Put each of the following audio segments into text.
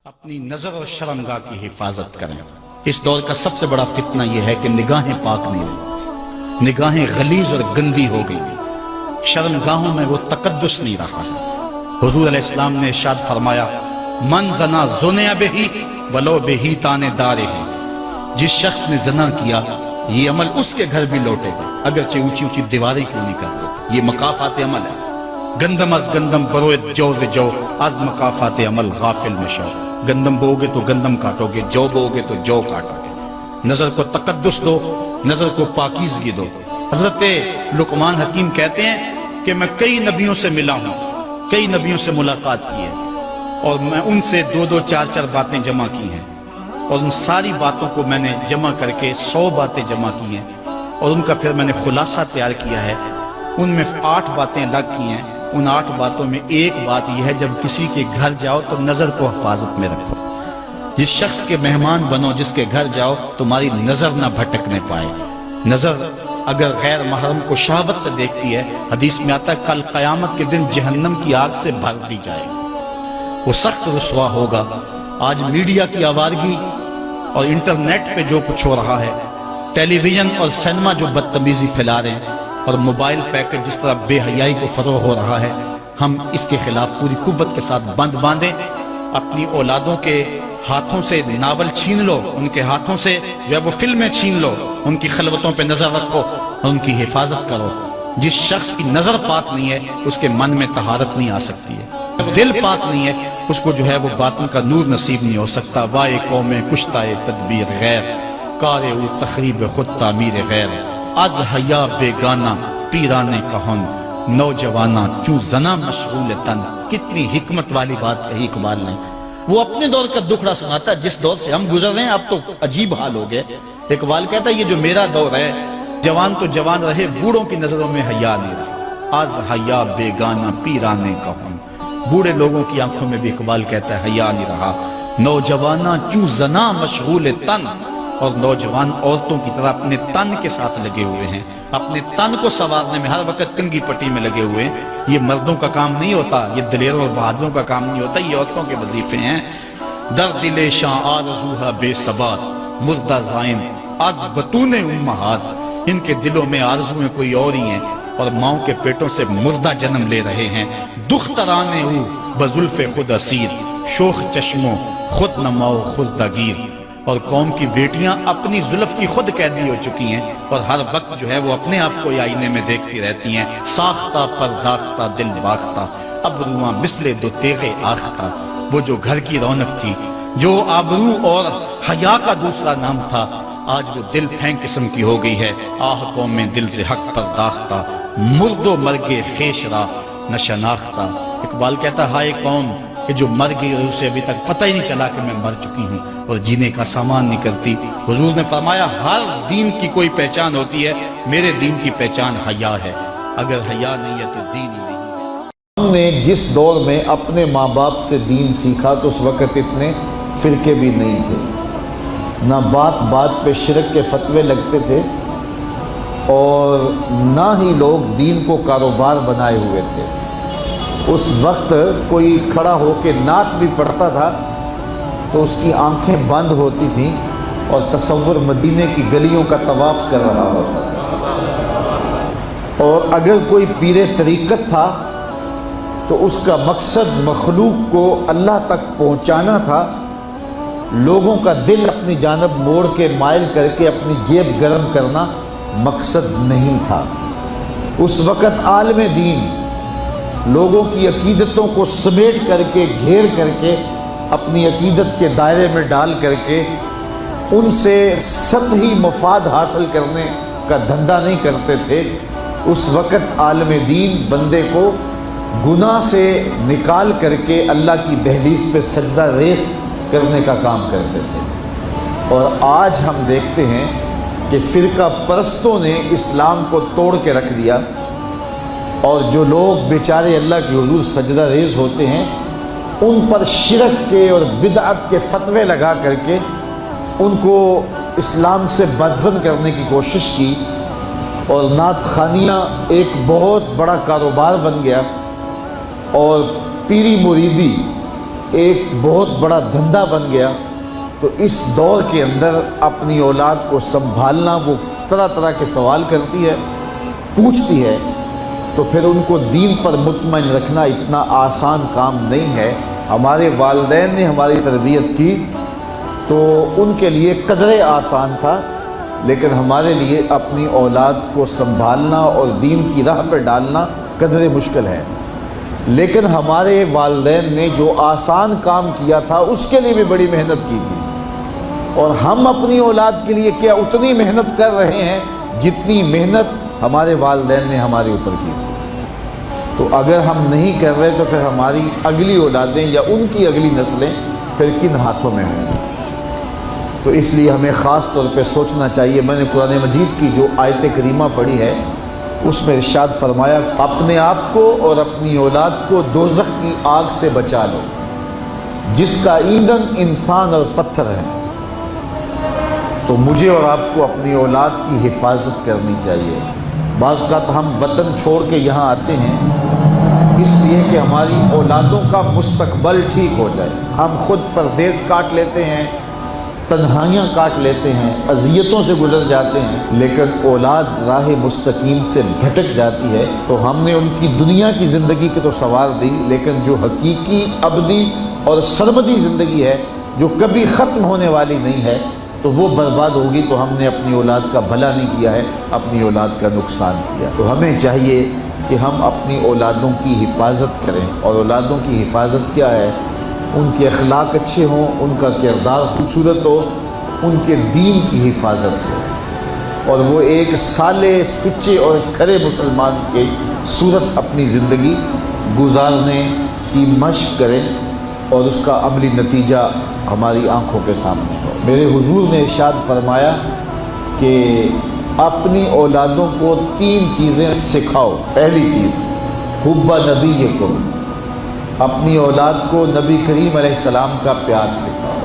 اپنی نظر اور شرمگاہ کی حفاظت کریں۔ اس دور کا سب سے بڑا فتنہ یہ ہے کہ نگاہیں پاک نہیں رہی، نگاہیں غلیظ اور گندی ہو گئی، شرمگاہوں میں وہ تقدس نہیں رہا ہے۔ حضور علیہ السلام نے ارشاد فرمایا، من زنا زنیا بہی ولو بہی تانے دارے ہیں۔ جس شخص نے زنا کیا یہ عمل اس کے گھر بھی لوٹے گا، اگرچہ اونچی اونچی دیواریں کیوں نہیں کر دیتے۔ یہ مکافات عمل ہے۔ گندم از گندم بروئت جو جو از مکافات عمل غافل مشو۔ گندم بو گے تو گندم کاٹو گے، جو بو گے تو جو کاٹو گے۔ نظر کو تقدس دو، نظر کو پاکیزگی دو۔ حضرت لقمان حکیم کہتے ہیں کہ میں کئی نبیوں سے ملا ہوں، کئی نبیوں سے ملاقات کی ہے، اور میں ان سے دو چار باتیں جمع کی ہیں، اور ان ساری باتوں کو میں نے جمع کر کے 100 باتیں جمع کی ہیں، اور ان کا پھر میں نے خلاصہ تیار کیا ہے۔ ان میں 8 باتیں الگ کی ہیں۔ ان 8 باتوں میں ایک بات یہ ہے، جب کسی کے گھر جاؤ تو نظر کو حفاظت میں رکھو۔ جس شخص کے مہمان بنو، جس کے گھر جاؤ، تمہاری نظر نہ بھٹکنے پائے۔ نظر اگر غیر محرم کو شہوت سے دیکھتی ہے، حدیث میں آتا ہے کل قیامت کے دن جہنم کی آگ سے بھر دی جائے گی، وہ سخت رسوا ہوگا۔ آج میڈیا کی آوارگی اور انٹرنیٹ پہ جو کچھ ہو رہا ہے، ٹیلی ویژن اور سینما جو بدتمیزی پھیلا رہے ہیں، اور موبائل پیکر جس طرح بے حیائی کو فروغ ہو رہا ہے، ہم اس کے خلاف پوری قوت کے ساتھ بند باندھیں۔ اپنی اولادوں کے ہاتھوں سے ناول چھین لو، ان کے ہاتھوں سے جو ہے وہ فلمیں چھین لو، ان کی خلوتوں پہ نظر رکھو اور ان کی حفاظت کرو۔ جس شخص کی نظر پاک نہیں ہے اس کے من میں طہارت نہیں آ سکتی ہے، دل پاک نہیں ہے اس کو جو ہے وہ باطن کا نور نصیب نہیں ہو سکتا۔ وائے قوم کشتہ تدبیر غیر، کار او تخریب خود تعمیر غیر۔ از حیا بیگانہ پیرانے کہن، نوجوانہ چوں زنا مشغول تن۔ کتنی حکمت والی بات کہی اقبال نے۔ وہ اپنے دور کا دکھڑا سناتا ہے، جس دور سے ہم گزر رہے ہیں اب تو عجیب حال ہو گئے۔ اقبال کہتا ہے یہ جو میرا دور ہے، جوان تو جوان رہے، بوڑھوں کی نظروں میں حیا نہیں رہا۔ از حیا بیگانہ پیرانے کہن، بوڑھے لوگوں کی آنکھوں میں بھی اقبال کہتا ہے حیا نہیں رہا۔ نوجوانہ چوں زنا مشغول تن، اور نوجوان عورتوں کی طرح اپنے تن کے ساتھ لگے ہوئے ہیں، اپنے تن کو سنوارنے میں ہر وقت کنگھی پٹی میں لگے ہوئے ہیں۔ یہ مردوں کا کام نہیں ہوتا، یہ دلیروں اور بہادروں کا کام نہیں ہوتا، یہ عورتوں کے وظیفے ہیں۔ در دل شاں آرزوہا بے ثبات، مردہ زائن از بطون امہات۔ ان کے دلوں میں آرزویں کوئی اور ہی ہیں، اور ماؤں کے پیٹوں سے مردہ جنم لے رہے ہیں۔ دخترانے ہو بزلف خود اسیر، شوخ چشموں خود نماؤ خردہ گیر۔ اور قوم کی بیٹیاں اپنی زلف کی خود قیدی ہو چکی ہیں، اور ہر وقت جو ہے وہ اپنے آپ کو آئینے میں دیکھتی رہتی ہیں۔ ساختہ پرداختہ دل باختہ، ابروآں مثل دو تیغ آختہ۔ وہ جو گھر کی رونق تھی، جو آبرو اور حیا کا دوسرا نام تھا، آج وہ دل پھینک قسم کی ہو گئی ہے۔ آہ قوم میں دل سے حق پرداختہ، مرد و مرگ خیش را نہ شناختہ۔ اقبال کہتا ہائے قوم کہ جو مر گئی اور اسے ابھی تک پتہ ہی نہیں چلا کہ میں مر چکی ہوں اور جینے کا سامان نہیں کرتی۔ حضور نے فرمایا ہر دین کی کوئی پہچان ہوتی ہے، میرے دین کی پہچان حیا ہے۔ اگر حیا نہیں ہے تو دین ہی نہیں ہے۔ ہم نے جس دور میں اپنے ماں باپ سے دین سیکھا تو اس وقت اتنے فرقے بھی نہیں تھے، نہ بات بات پہ شرک کے فتوے لگتے تھے، اور نہ ہی لوگ دین کو کاروبار بنائے ہوئے تھے۔ اس وقت کوئی کھڑا ہو کے نعت بھی پڑھتا تھا تو اس کی آنکھیں بند ہوتی تھیں اور تصور مدینے کی گلیوں کا طواف کر رہا ہوتا تھا۔ اور اگر کوئی پیر طریقت تھا تو اس کا مقصد مخلوق کو اللہ تک پہنچانا تھا، لوگوں کا دل اپنی جانب موڑ کے مائل کر کے اپنی جیب گرم کرنا مقصد نہیں تھا۔ اس وقت عالم دین لوگوں کی عقیدتوں کو سمیٹ کر کے، گھیر کر کے، اپنی عقیدت کے دائرے میں ڈال کر کے ان سے سطحی مفاد حاصل کرنے کا دھندا نہیں کرتے تھے۔ اس وقت عالم دین بندے کو گناہ سے نکال کر کے اللہ کی دہلیز پہ سجدہ ریز کرنے کا کام کرتے تھے۔ اور آج ہم دیکھتے ہیں کہ فرقہ پرستوں نے اسلام کو توڑ کے رکھ دیا، اور جو لوگ بیچارے اللہ کے حضور سجدہ ریز ہوتے ہیں ان پر شرک کے اور بدعت کے فتوے لگا کر کے ان کو اسلام سے بدزن کرنے کی کوشش کی، اور نعت خوانیاں ایک بہت بڑا کاروبار بن گیا، اور پیری مریدی ایک بہت بڑا دھندا بن گیا، تو اس دور کے اندر اپنی اولاد کو سنبھالنا، وہ طرح طرح کے سوال کرتی ہے، پوچھتی ہے، تو پھر ان کو دین پر مطمئن رکھنا اتنا آسان کام نہیں ہے۔ ہمارے والدین نے ہماری تربیت کی تو ان کے لیے قدرے آسان تھا، لیکن ہمارے لیے اپنی اولاد کو سنبھالنا اور دین کی راہ پر ڈالنا قدرے مشکل ہے۔ لیکن ہمارے والدین نے جو آسان کام کیا تھا اس کے لیے بھی بڑی محنت کی تھی، اور ہم اپنی اولاد کے لیے کیا اتنی محنت کر رہے ہیں جتنی محنت ہمارے والدین نے ہمارے اوپر کی تھی۔ تو اگر ہم نہیں کر رہے تو پھر ہماری اگلی اولادیں یا ان کی اگلی نسلیں پھر کن ہاتھوں میں ہوں گی؟ تو اس لیے ہمیں خاص طور پہ سوچنا چاہیے۔ میں نے قرآن مجید کی جو آیت کریمہ پڑھی ہے اس میں ارشاد فرمایا، اپنے آپ کو اور اپنی اولاد کو دوزخ کی آگ سے بچا لو جس کا ایندھن انسان اور پتھر ہے۔ تو مجھے اور آپ کو اپنی اولاد کی حفاظت کرنی چاہیے۔ بعض اوقات ہم وطن چھوڑ کے یہاں آتے ہیں اس لیے کہ ہماری اولادوں کا مستقبل ٹھیک ہو جائے۔ ہم خود پردیس کاٹ لیتے ہیں، تنہائیاں کاٹ لیتے ہیں، اذیتوں سے گزر جاتے ہیں، لیکن اولاد راہ مستقیم سے بھٹک جاتی ہے۔ تو ہم نے ان کی دنیا کی زندگی کی تو سنوار دی، لیکن جو حقیقی ابدی اور سرمدی زندگی ہے جو کبھی ختم ہونے والی نہیں ہے تو وہ برباد ہوگی۔ تو ہم نے اپنی اولاد کا بھلا نہیں کیا ہے، اپنی اولاد کا نقصان کیا۔ تو ہمیں چاہیے کہ ہم اپنی اولادوں کی حفاظت کریں، اور اولادوں کی حفاظت کیا ہے؟ ان کے اخلاق اچھے ہوں، ان کا کردار خوبصورت ہو، ان کے دین کی حفاظت ہو، اور وہ ایک صالح، سچے اور کھرے مسلمان کے صورت اپنی زندگی گزارنے کی مشق کریں، اور اس کا عملی نتیجہ ہماری آنکھوں کے سامنے ہو۔ میرے حضور نے ارشاد فرمایا کہ اپنی اولادوں کو 3 چیزیں سکھاؤ۔ پہلی چیز حب نبیکم، اپنی اولاد کو نبی کریم علیہ السلام کا پیار سکھاؤ۔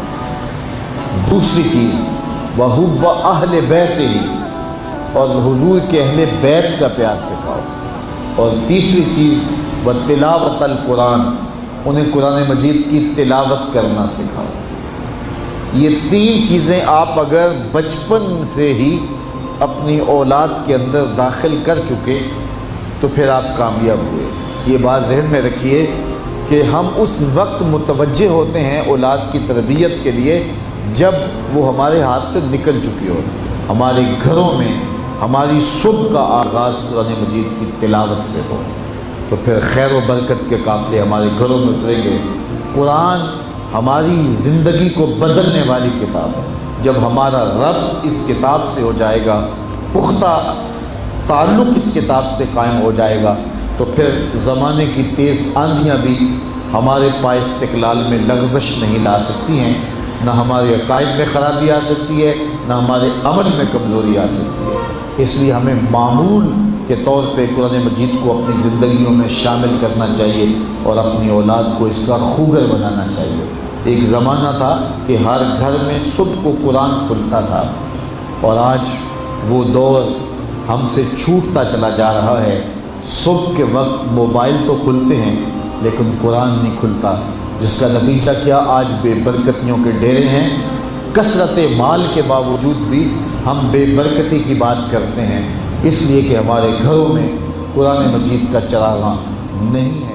دوسری چیز وحب اہل بیت ہی، اور حضور کے اہل بیت کا پیار سکھاؤ۔ اور تیسری چیز وتلاوت القرآن، انہیں قرآن مجید کی تلاوت کرنا سکھاؤ۔ یہ 3 چیزیں آپ اگر بچپن سے ہی اپنی اولاد کے اندر داخل کر چکے تو پھر آپ کامیاب ہوئے۔ یہ بات ذہن میں رکھیے کہ ہم اس وقت متوجہ ہوتے ہیں اولاد کی تربیت کے لیے جب وہ ہمارے ہاتھ سے نکل چکی ہوتی ہے۔ ہمارے گھروں میں ہماری صبح کا آغاز قرآن مجید کی تلاوت سے ہو تو پھر خیر و برکت کے قافلے ہمارے گھروں میں اتریں گے۔ قرآن ہماری زندگی کو بدلنے والی کتاب ہے۔ جب ہمارا ربط اس کتاب سے ہو جائے گا، پختہ تعلق اس کتاب سے قائم ہو جائے گا، تو پھر زمانے کی تیز آندھیاں بھی ہمارے پائے استقلال میں لغزش نہیں لا سکتی ہیں، نہ ہمارے عقائد میں خرابی آ سکتی ہے، نہ ہمارے عمل میں کمزوری آ سکتی ہے۔ اس لیے ہمیں معمول کے طور پہ قرآن مجید کو اپنی زندگیوں میں شامل کرنا چاہیے اور اپنی اولاد کو اس کا خوگر بنانا چاہیے۔ ایک زمانہ تھا کہ ہر گھر میں صبح کو قرآن کھلتا تھا، اور آج وہ دور ہم سے چھوٹتا چلا جا رہا ہے۔ صبح کے وقت موبائل تو کھلتے ہیں لیکن قرآن نہیں کھلتا، جس کا نتیجہ کیا؟ آج بے برکتیوں کے ڈیرے ہیں۔ کثرت مال کے باوجود بھی ہم بے برکتی کی بات کرتے ہیں، اس لیے کہ ہمارے گھروں میں قرآن مجید کا چراغاں نہیں ہے۔